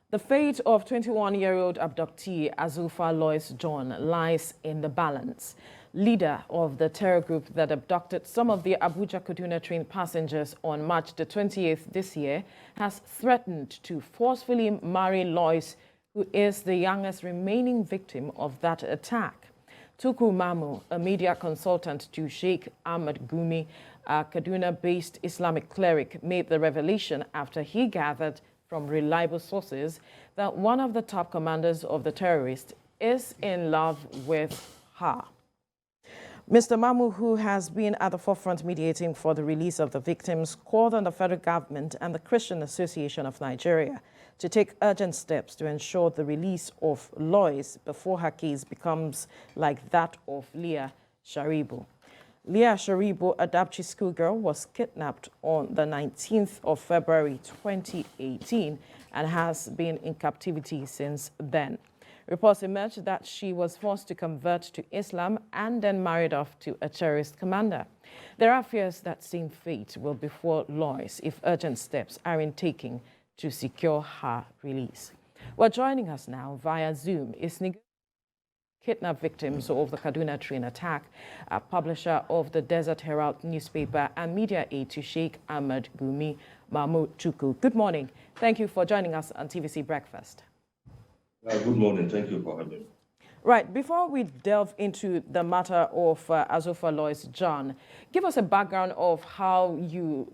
The fate of 21-year-old abductee Azurfa Lois John lies in the balance. Leader of the terror group that abducted some of the Abuja-Kaduna train passengers on March the 28th this year has threatened to forcefully marry Lois, who is the youngest remaining victim of that attack. Tukur Mamu, a media consultant to Sheikh Ahmad Gumi, a Kaduna-based Islamic cleric, made the revelation after he gathered from reliable sources that one of the top commanders of the terrorists is in love with her. Mr. Mamu, who has been at the forefront mediating for the release of the victims, called on the federal government and the Christian Association of Nigeria to take urgent steps to ensure the release of Lois before her case becomes like that of Leah Sharibu. Leah Sharibu, a Dapchi schoolgirl, was kidnapped on the 19th of February 2018 and has been in captivity since then. Reports emerged that she was forced to convert to Islam and then married off to a terrorist commander. There are fears that same fate will befall Lois if urgent steps aren't taken to secure her release. Well, joining us now via Zoom is kidnap victims of the Kaduna train attack, a publisher of the Desert Herald newspaper and media aide to Sheikh Ahmad Gumi, Mamur Tukur. Good morning. Thank you for joining us on TVC Breakfast. Good morning. Thank you for having me. Right. Before we delve into the matter of Azurfa Lois John, give us a background of how you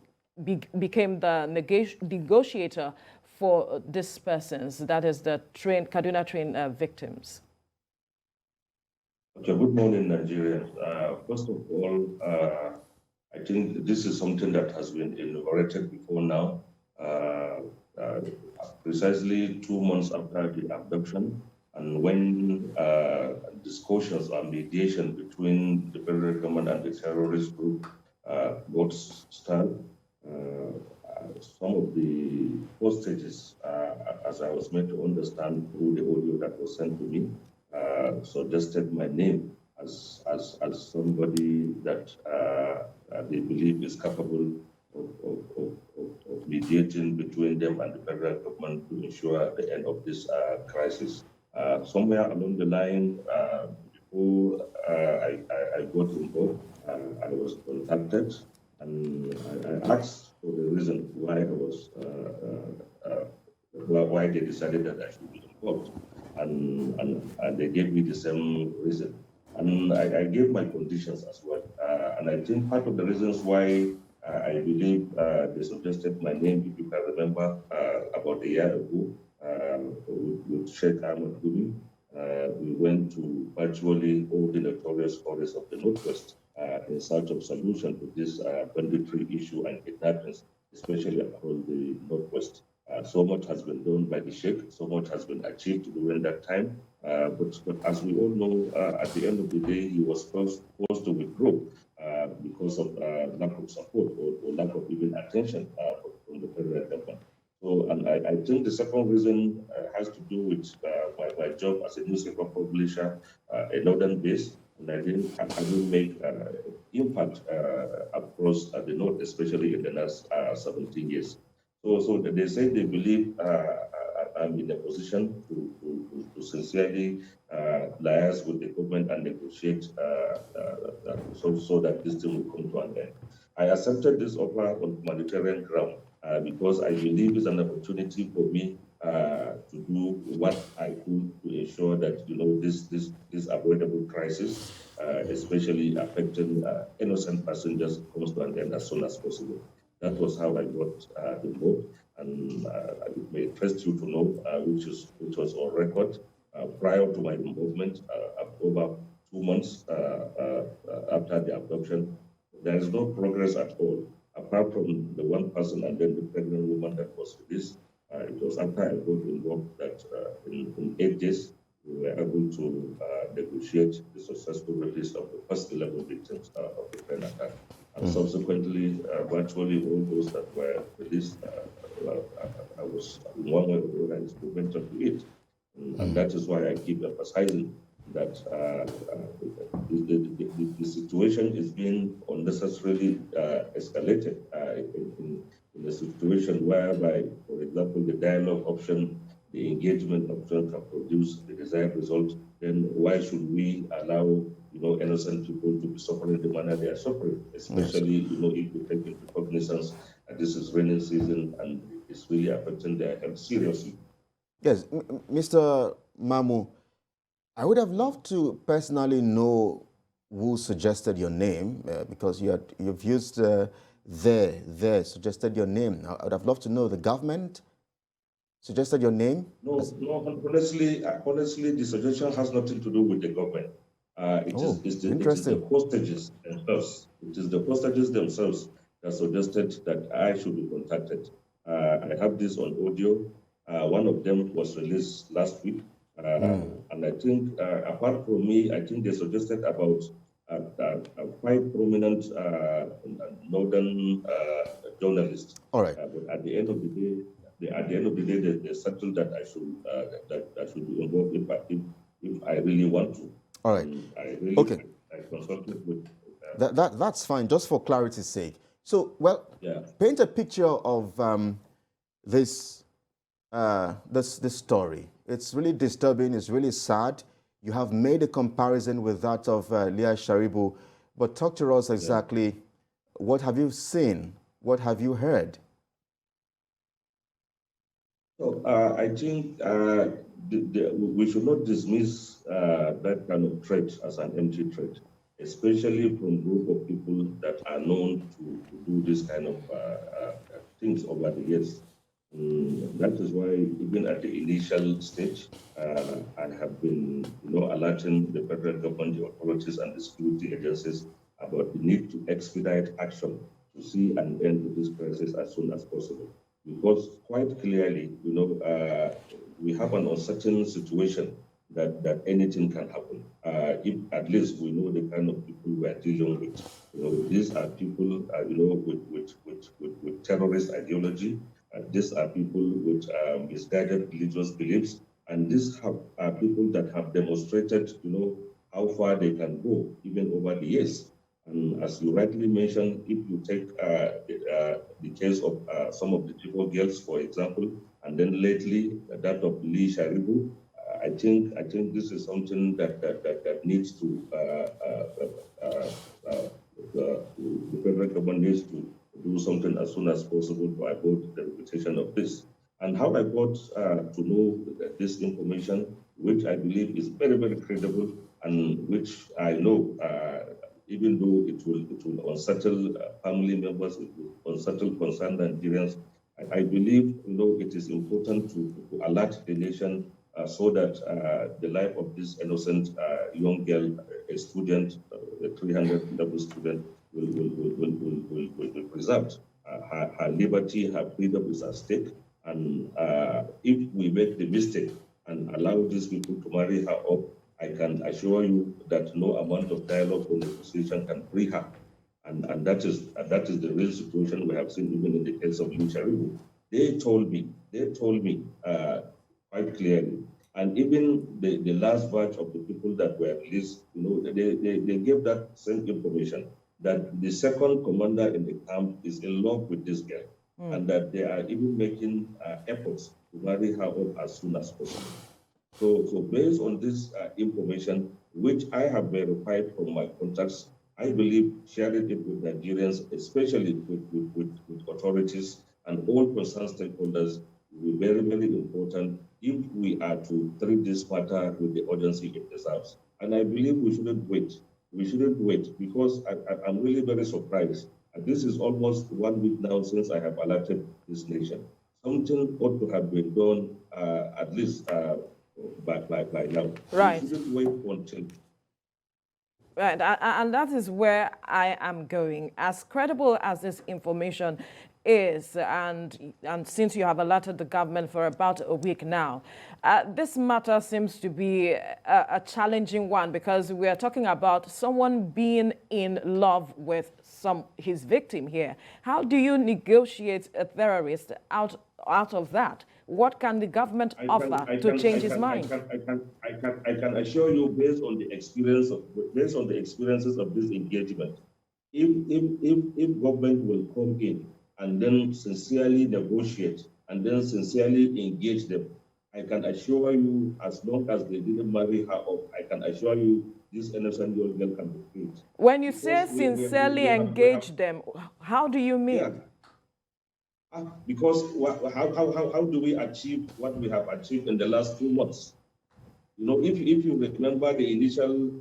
became the negotiator for these persons, that is the Kaduna train victims. Okay, good morning, Nigerians. First of all, I think this is something that has been inaugurated before now. Precisely 2 months after the abduction, and when discussions on mediation between the federal government and the terrorist group got started, some of the hostages, as I was made to understand through the audio that was sent to me, suggested my name as somebody that they believe is capable of mediating between them and the federal government to ensure the end of this crisis. Somewhere along the line, before I got involved, I was contacted and I asked for the reason why I was why they decided that I should be involved. And they gave me the same reason. And I gave my conditions as well. And I think part of the reasons why I believe they suggested my name, if you can remember, about a year ago, with Sheikh Ahmad Gumi, we went to virtually all the notorious forests of the Northwest in search of solution to this banditry issue and kidnappings, especially across the Northwest. So much has been done by the Sheikh, so much has been achieved during that time. But as we all know, at the end of the day, he was forced to withdraw because of lack of support or lack of even attention from the federal government. So, and I think the second reason has to do with my job as a newspaper publisher, a northern base, and I didn't make impact across the north, especially in the last 17 years. So they say they believe I'm in a position to sincerely liaise with the government and negotiate so that this thing will come to an end. I accepted this offer on humanitarian ground because I believe it's an opportunity for me to do what I could to ensure that this avoidable crisis, especially affecting innocent passengers, comes to an end as soon as possible. That was how I got involved, and it may interest you to know, which was on record. Prior to my involvement, over 2 months after the abduction, there is no progress at all, apart from the one person and then the pregnant woman that was released. It was after I got involved that in 8 days, we were able to negotiate the successful release of the first 11 victims of the train attack. And subsequently, virtually all those that were released, I was in one way or the other instrumental to it. And that is why I keep emphasizing that the situation is being unnecessarily escalated in a situation whereby, for example, the dialogue option the engagement option can produce the desired result, then why should we allow innocent people to be suffering the manner they are suffering, especially if we take into cognizance that this is rainy season and it's really affecting their health seriously. Yes, Mr. Mamu, I would have loved to personally know who suggested your name, because you've used suggested your name. I would have loved to know, the government suggested your name? No, honestly, the suggestion has nothing to do with the government. It is the hostages themselves. It is the hostages themselves that suggested that I should be contacted. I have this on audio. One of them was released last week. And I think, apart from me, I think they suggested about quite prominent northern journalists. All right. But at the end of the day, they settled that I should be involved if I really want to. All right. I consulted with. That's fine. Just for clarity's sake. So, paint a picture of this story. It's really disturbing. It's really sad. You have made a comparison with that of Leah Sharibu, but talk to us exactly. What have you seen? What have you heard? So I think we should not dismiss that kind of threat as an empty threat, especially from a group of people that are known to do this kind of things over the years. That is why, even at the initial stage, I have been, alerting the federal government, the authorities, and the security agencies about the need to expedite action to see an end to this crisis as soon as possible. Because quite clearly, we have an uncertain situation that anything can happen. If at least we know the kind of people we are dealing with. These are people, with terrorist ideology. These are people with misguided religious beliefs, and these are people that have demonstrated, how far they can go, even over the years. And as you rightly mentioned, if you take the case of some of the Chibok girls, for example, and then lately that of Lee Sharibu, I think this is something that needs to the federal government needs to do something as soon as possible to avoid the repetition of this. And how I got to know this information, which I believe is very, very credible, and which I know, even though it will unsettle family members, it will unsettle concerned Nigerians, I believe it is important to alert the nation so that the life of this innocent young girl, a student, a 300-level student, will be preserved. Her liberty, her freedom is at stake. And if we make the mistake and allow these people to marry her up, I can assure you that no amount of dialogue or negotiation can free her. And that is the real situation we have seen even in the case of Lee Sharibu. They told me quite clearly. And even the last batch of the people that were released, they gave that same information, that the second commander in the camp is in love with this girl, and that they are even making efforts to marry her up as soon as possible. So based on this information, which I have verified from my contacts, I believe sharing it with Nigerians, especially with authorities and all concerned stakeholders, will be very, very important if we are to treat this matter with the urgency it deserves. And I believe we shouldn't wait. We shouldn't wait, because I'm really very surprised. And this is almost 1 week now since I have alerted this nation. Something ought to have been done at least by now. Right. We shouldn't wait until. Right, and that is where I am going. As credible as this information is, and since you have alerted the government for about a week now, this matter seems to be a challenging one, because we are talking about someone being in love with his victim here. How do you negotiate a terrorist out of that? What can the government offer to change his mind? I can assure you, based on the experiences of this engagement, if government will come in and then sincerely negotiate and then sincerely engage them, I can assure you, as long as they didn't marry her off, I can assure you this innocent young girl can be freed. When you say Because sincerely engage them, how do you mean? Yeah. Because how do we achieve what we have achieved in the last 2 months? You know, if you remember the initial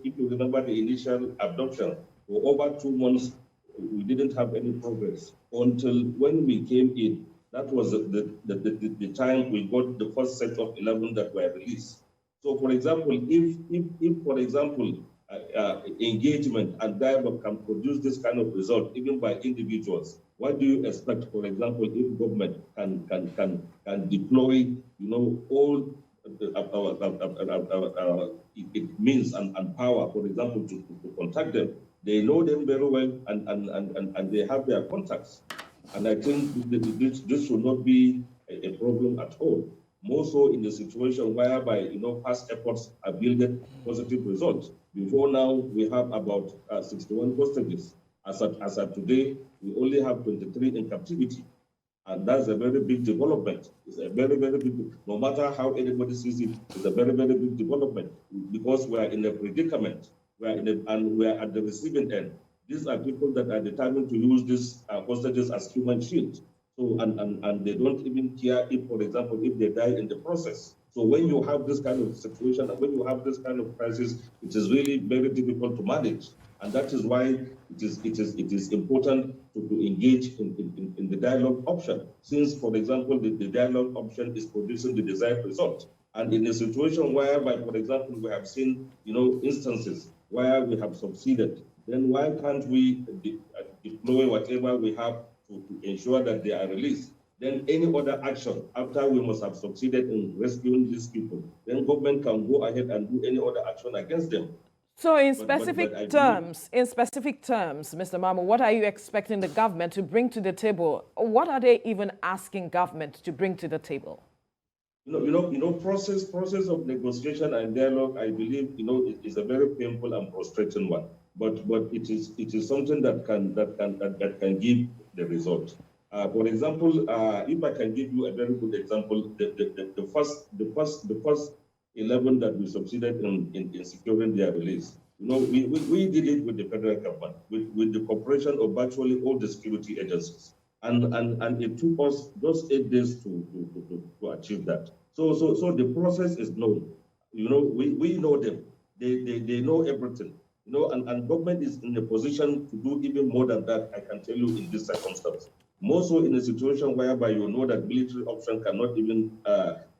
abduction, for over 2 months, we didn't have any progress until when we came in. That was the time we got the first set of 11 that were released. So, for example, if for example, engagement and dialogue can produce this kind of result, even by individuals, what do you expect, for example, if government can deploy, all it means and power, for example, to contact them? They know them very well, and they have their contacts. And I think this should not be a problem at all. More so in the situation whereby, past efforts have yielded positive results. Before now, we have about 61 hostages. As of today, we only have 23 in captivity. And that's a very big development. It's a very, very big, no matter how anybody sees it, it's a very, very big development, because we are in a predicament. And we are at the receiving end. These are people that are determined to use these hostages as human shields. So, and they don't even care if, for example, if they die in the process. So when you have this kind of situation, and when you have this kind of crisis, it is really very difficult to manage. And that is why it is important to engage in the dialogue option, since, for example, the dialogue option is producing the desired result. And in a situation whereby, for example, we have seen, instances where we have succeeded, then why can't we deploy whatever we have to ensure that they are released? Then any other action after we must have succeeded in rescuing these people, then government can go ahead and do any other action against them. So in specific terms, Mr. Mamu, what are you expecting the government to bring to the table? What are they even asking government to bring to the table? Process of negotiation and dialogue, I believe, it is a very painful and frustrating one. But it is something that can give the result. For example, if I can give you a very good example, the first 11 that we succeeded in securing their release, we did it with the federal government, with the cooperation of virtually all the security agencies. And it took us just 8 days to achieve that. So the process is known. We know them. They know everything. And government is in a position to do even more than that, I can tell you, in this circumstance. More so in a situation whereby that military option cannot even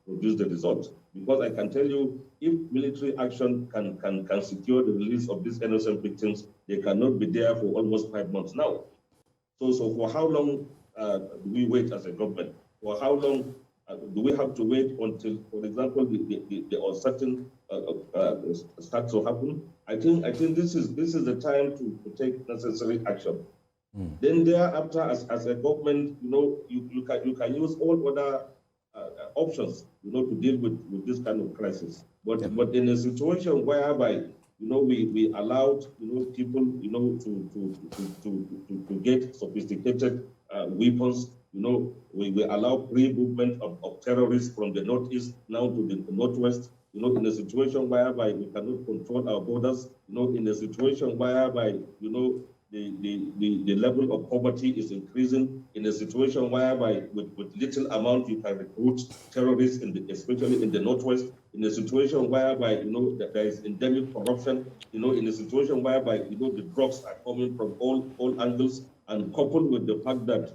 produce the result. Because I can tell you, if military action can secure the release of these innocent victims, they cannot be there for almost 5 months now. So for how long do we wait as a government? For how long do we have to wait until, for example, the uncertain starts to happen? I think this is the time to take necessary action. Then thereafter, as a government, you can use all other options, to deal with this kind of crisis. But in a situation whereby we allowed people to get sophisticated weapons. We allow free movement of terrorists from the northeast now to the northwest. In a situation whereby we cannot control our borders. In a situation whereby the level of poverty is increasing. In a situation whereby with little amount you can recruit terrorists, especially in the northwest. In a situation whereby that there is endemic corruption. In a situation whereby the drugs are coming from all angles, and coupled with the fact that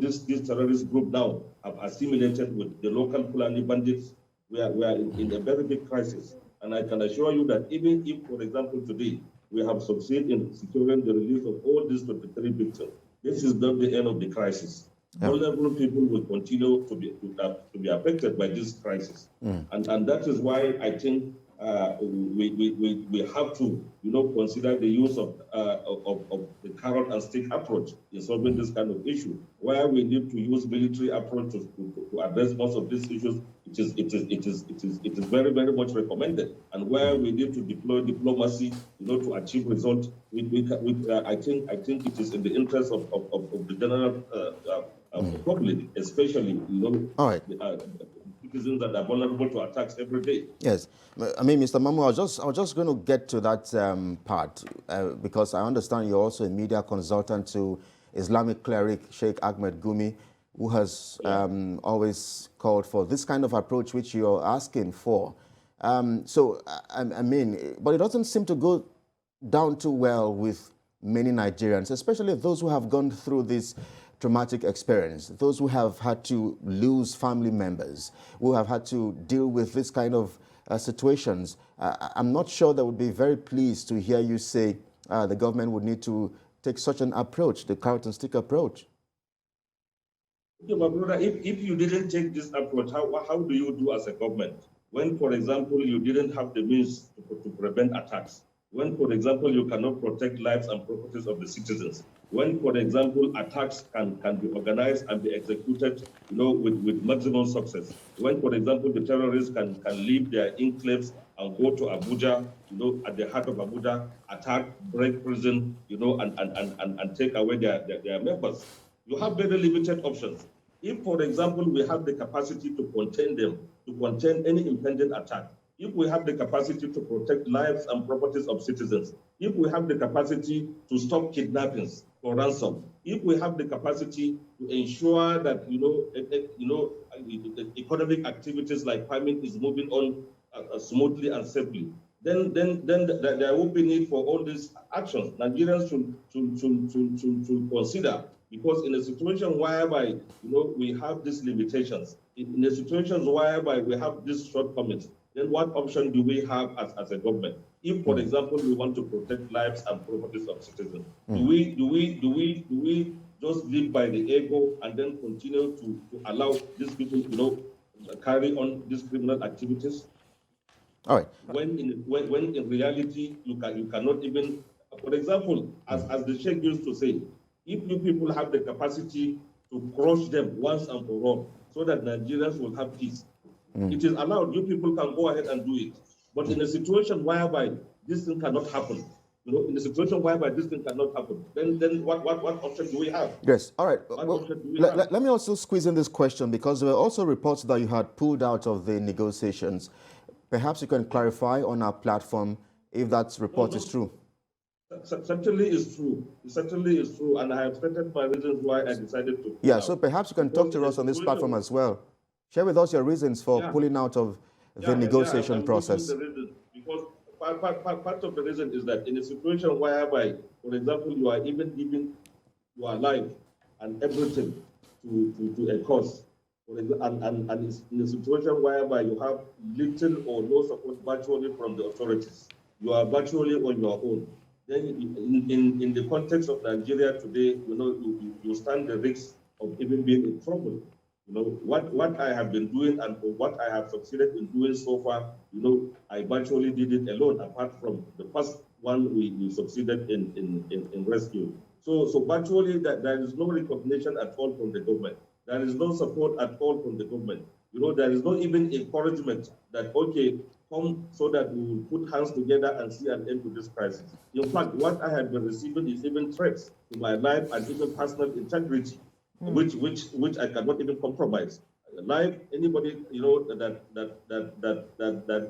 this terrorist group now have assimilated with the local Fulani bandits. We are in a very big crisis, and I can assure you that even if, for example, today we have succeeded in securing the release of all these 23 victims, this is not the end of the crisis. Vulnerable people will continue to be affected by this crisis, and that is why I think we have to consider the use of the carrot and stick approach in solving this kind of issue. Where we need to use military approach to address most of these issues, it is very, very much recommended. And where we need to deploy diplomacy, to achieve results, I think it is in the interest of the general public, especially All right. citizens that are vulnerable to attacks every day. Yes, I mean, Mr. Mamu, I was just going to get to that part because I understand you're also a media consultant to Islamic cleric Sheikh Ahmad Gumi, who has always called for this kind of approach which you're asking for. I mean, but it doesn't seem to go down too well with many Nigerians, especially those who have gone through this traumatic experience, those who have had to lose family members, who have had to deal with this kind of situations. I'm not sure they would be very pleased to hear you say the government would need to take such an approach, the carrot and stick approach. Okay, my brother, if you didn't take this approach, how do you do as a government? When, for example, you didn't have the means to prevent attacks, when, for example, you cannot protect lives and properties of the citizens, when, for example, attacks can be organized and be executed, with maximum success, when, for example, the terrorists can leave their enclaves and go to Abuja, at the heart of Abuja, attack, break prison, and take away their members. You have very limited options. If, for example, we have the capacity to contain them, to contain any impending attack, if we have the capacity to protect lives and properties of citizens, if we have the capacity to stop kidnappings for ransom, if we have the capacity to ensure that economic activities like farming is moving on smoothly and safely, then there will be need for all these actions. Nigerians should consider, because in a situation whereby we have these limitations, in a situation whereby we have these shortcomings, then what option do we have as a government? If, for example, we want to protect lives and properties of citizens, do we just live by the ego and then continue to allow these people, carry on these criminal activities? All right. When in reality you cannot even, for example, as the Sheikh used to say, if you people have the capacity to crush them once and for all, so that Nigerians will have peace, it is allowed. You people can go ahead and do it. But in a situation whereby this thing cannot happen, in a situation whereby this thing cannot happen, then what option do we have? Yes. All right. Let me also squeeze in this question, because there were also reports that you had pulled out of the negotiations. Perhaps you can clarify on our platform if that report is true. Certainly is true. It certainly is true, and I have stated my reasons why I decided to. Yeah, so perhaps you can talk to us on this platform as well. Share with us your reasons for pulling out of the negotiation process. Because part of the reason is that in a situation whereby, for example, you are even giving your life and everything to a cause, and it's in a situation whereby you have little or no support virtually from the authorities, you are virtually on your own. Then in the context of Nigeria today, you stand the risk of even being in trouble. What I have been doing and what I have succeeded in doing so far, I virtually did it alone, apart from the first one we succeeded in rescue. So virtually there is no recognition at all from the government. There is no support at all from the government. There is no even encouragement that, okay, come so that we will put hands together and see an end to this crisis. In fact, what I have been receiving is even threats to my life and even personal integrity, which I cannot even compromise. Life, anybody, that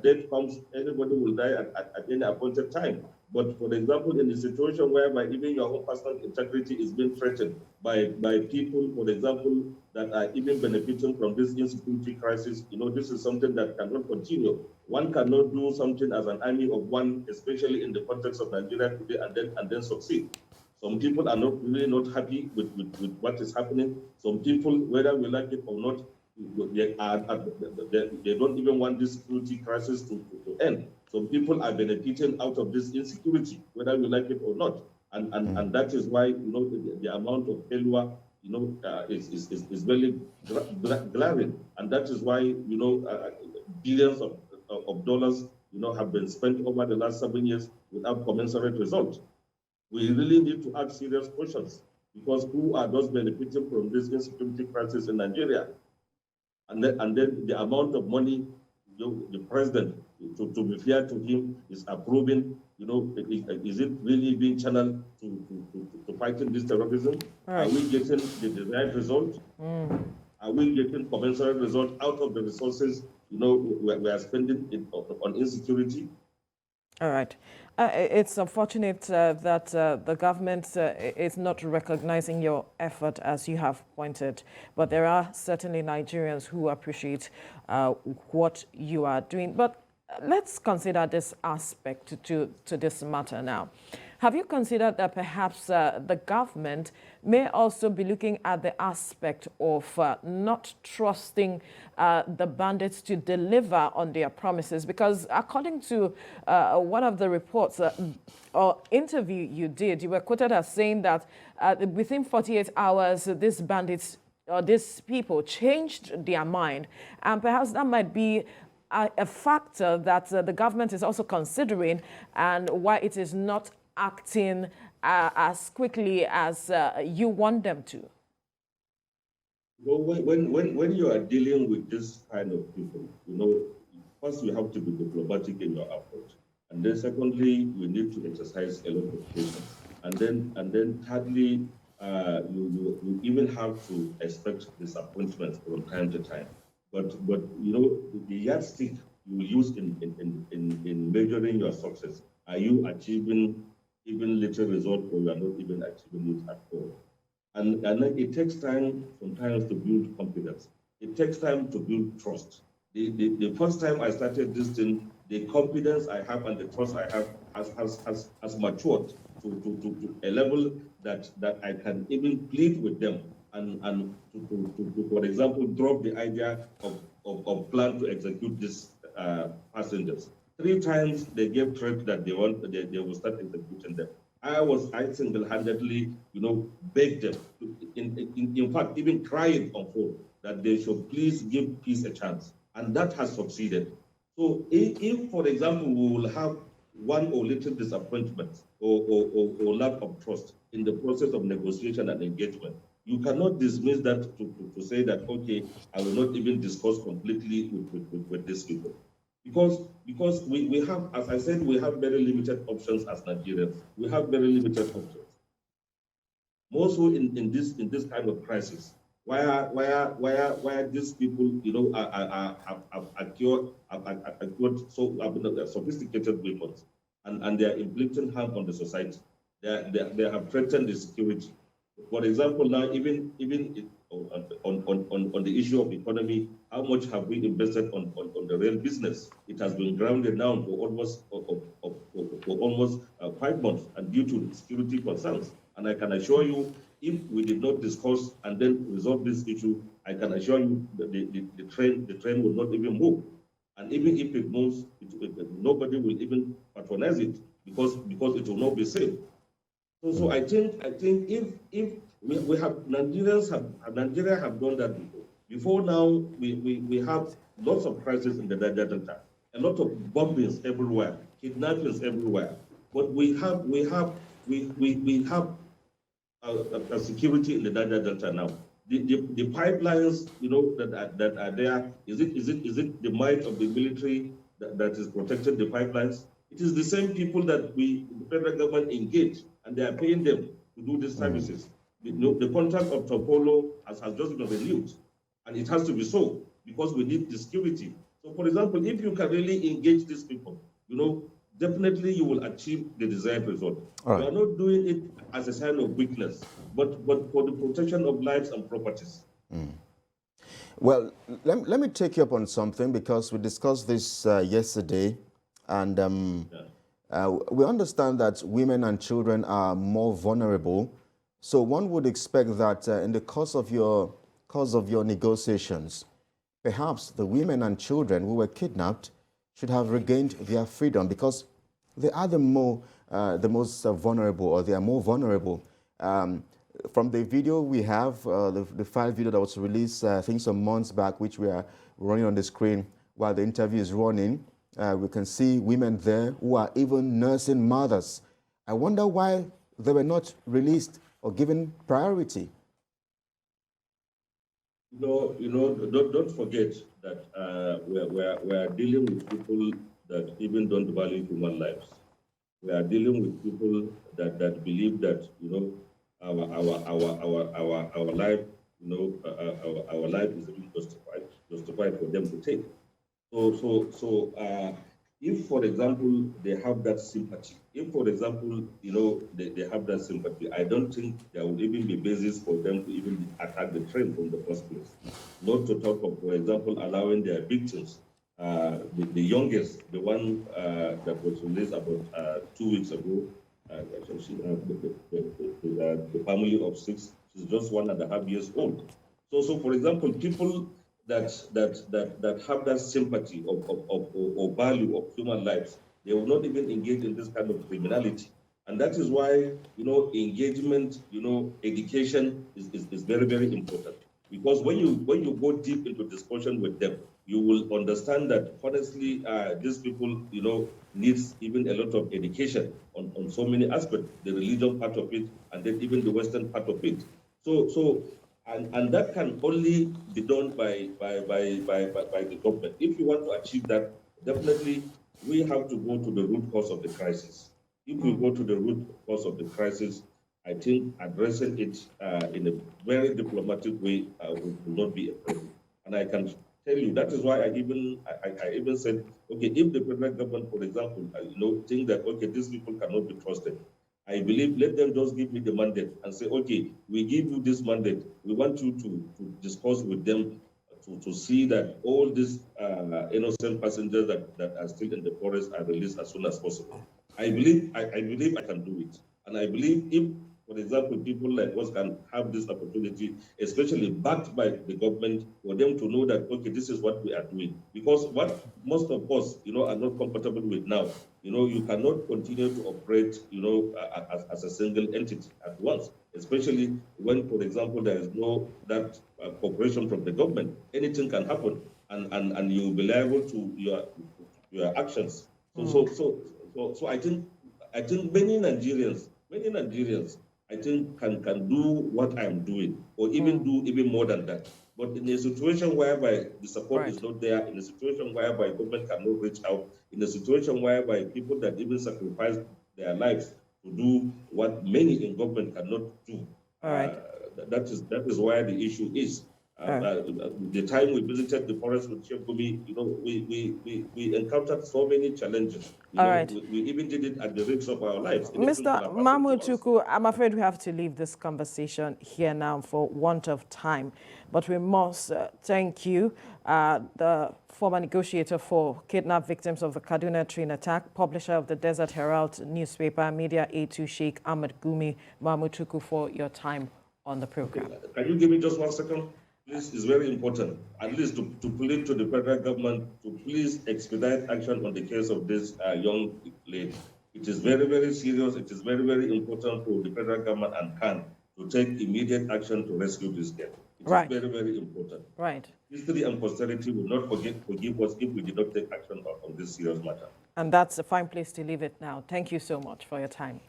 death comes, anybody will die at any appointed time. But for example, in the situation whereby even your own personal integrity is being threatened by people, for example, that are even benefiting from this insecurity crisis, this is something that cannot continue. One cannot do something as an army of one, especially in the context of Nigeria today, and then succeed. Some people are really not happy with what is happening. Some people, whether we like it or not, they don't even want this security crisis to end. Some people are benefiting out of this insecurity, whether we like it or not. And that is why, the amount of failure, is very glaring. And that is why, billions of dollars, have been spent over the last 7 years without commensurate results. We really need to ask serious questions, because who are those benefiting from this insecurity crisis in Nigeria? And then the amount of money the president, to be fair to him, is approving, is it really being channeled to fighting this terrorism? Right. Are we getting the desired result? Are we getting commensurate results out of the resources, we are spending on insecurity? All right. It's unfortunate that the government is not recognizing your effort, as you have pointed, but there are certainly Nigerians who appreciate what you are doing. But let's consider this aspect to this matter now. Have you considered that perhaps the government may also be looking at the aspect of not trusting the bandits to deliver on their promises? Because according to one of the reports or interview you did, you were quoted as saying that within 48 hours, these bandits or these people changed their mind. And perhaps that might be a factor that the government is also considering, and why it is not acting as quickly as you want them to. Well, when you are dealing with this kind of people, first you have to be diplomatic in your approach, and then secondly, you need to exercise a lot of patience, and then thirdly, you even have to expect disappointment from time to time. But the yardstick you will use in measuring your success, are you achieving even little result, or you are not even achieving it at all? And it takes time sometimes to build confidence. It takes time to build trust. The first time I started this thing, the confidence I have and the trust I have has matured to a level that I can even plead with them and to for example, drop the idea of plan to execute these passengers. 3 times they gave threat that they will start executing them. I single-handedly, begged them, in fact, even crying on phone that they should please give peace a chance, and that has succeeded. So, if for example, we will have one or little disappointment or lack of trust in the process of negotiation and engagement, you cannot dismiss that to say that, okay, I will not even discuss completely with these people. Because we have, as I said, we have very limited options as Nigerians. We have very limited options. More so in this kind of crisis, where these people, have acquired so sophisticated weapons, and they are inflicting harm on the society. They have threatened the security. For example, now even on the issue of economy, how much have we invested on the rail business? It has been grounded now for almost 5 months, and due to security concerns. And I can assure you, if we did not discuss and then resolve this issue, I can assure you that the train will not even move. And even if it moves, nobody will even patronize it because it will not be safe. So I think if we have Nigeria have done that before. Before now, we have lots of crises in the Niger Delta, a lot of bombings everywhere, kidnappings everywhere. But we have a security in the Niger Delta now. The pipelines, that are there. Is it the might of the military that is protecting the pipelines? It is the same people that the federal government engage, and they are paying them to do these services. The contract of Topolo has just been renewed, and it has to be so because we need the security. So, for example, if you can really engage these people, definitely you will achieve the desired result. Right. You are not doing it as a sign of weakness, but for the protection of lives and properties. Well, let me take you up on something, because we discussed this yesterday, and we understand that women and children are more vulnerable. So one would expect that in the course of your negotiations, perhaps the women and children who were kidnapped should have regained their freedom, because they are the most vulnerable, or they are more vulnerable. From the video we have, the file video that was released, I think some months back, which we are running on the screen while the interview is running, we can see women there who are even nursing mothers. I wonder why they were not released or given priority. Don't forget that we are dealing with people that even don't value human lives. We are dealing with people that believe that our life our life is even justified for them to take. So, if, for example, they have that sympathy, if, for example, they have that sympathy, I don't think there would even be basis for them to even attack the train from the first place. Not to talk of, for example, allowing their victims, the youngest, the one that was released about 2 weeks ago, the family of 6, she's just 1.5 years old. So, for example, people that have that sympathy or value of human lives, they will not even engage in this kind of criminality. And that is why, engagement, education is very, very important. Because when you go deep into discussion with them, you will understand that, honestly, these people, needs even a lot of education on so many aspects, the religion part of it, and then even the Western part of it. And that can only be done by the government. If you want to achieve that, definitely we have to go to the root cause of the crisis. If we go to the root cause of the crisis, I think addressing it in a very diplomatic way will not be a problem. And I can tell you that is why I even said, okay, if the federal government, for example, think that okay, these people cannot be trusted, I believe let them just give me the mandate and say, okay, we give you this mandate. We want you to discuss with them to see that all these innocent passengers that are still in the forest are released as soon as possible. I believe I can do it. And I believe if, for example, people like us can have this opportunity, especially backed by the government, for them to know that, okay, this is what we are doing. Because what most of us, are not comfortable with now, you cannot continue to operate, as a single entity at once, especially when, for example, there is no that cooperation from the government. Anything can happen, and you will be liable to your actions. So I think many Nigerians, I think can do what I'm doing, or even do even more than that. But in a situation whereby the support is not there, in a situation whereby government cannot reach out, in a situation whereby people that even sacrifice their lives to do what many in government cannot do, that is why the issue is. The time we visited the forest with Sheikh Gumi, we encountered so many challenges. We even did it at the risk of our lives. Mr. Mamu Tukur, I'm afraid we have to leave this conversation here now for want of time. But we must thank you, the former negotiator for kidnapped victims of the Kaduna train attack, publisher of the Desert Herald newspaper, media aide to Sheikh Ahmad Gumi, Mamu Tukur, for your time on the program. Can you give me just 1 second? This is very important, at least to plead to the federal government to please expedite action on the case of this young lady. It is very, very serious. It is very, very important for the federal government and CAN to take immediate action to rescue this girl. It is very, very important. History and posterity will not forgive us if we did not take action on this serious matter. And that's a fine place to leave it now. Thank you so much for your time.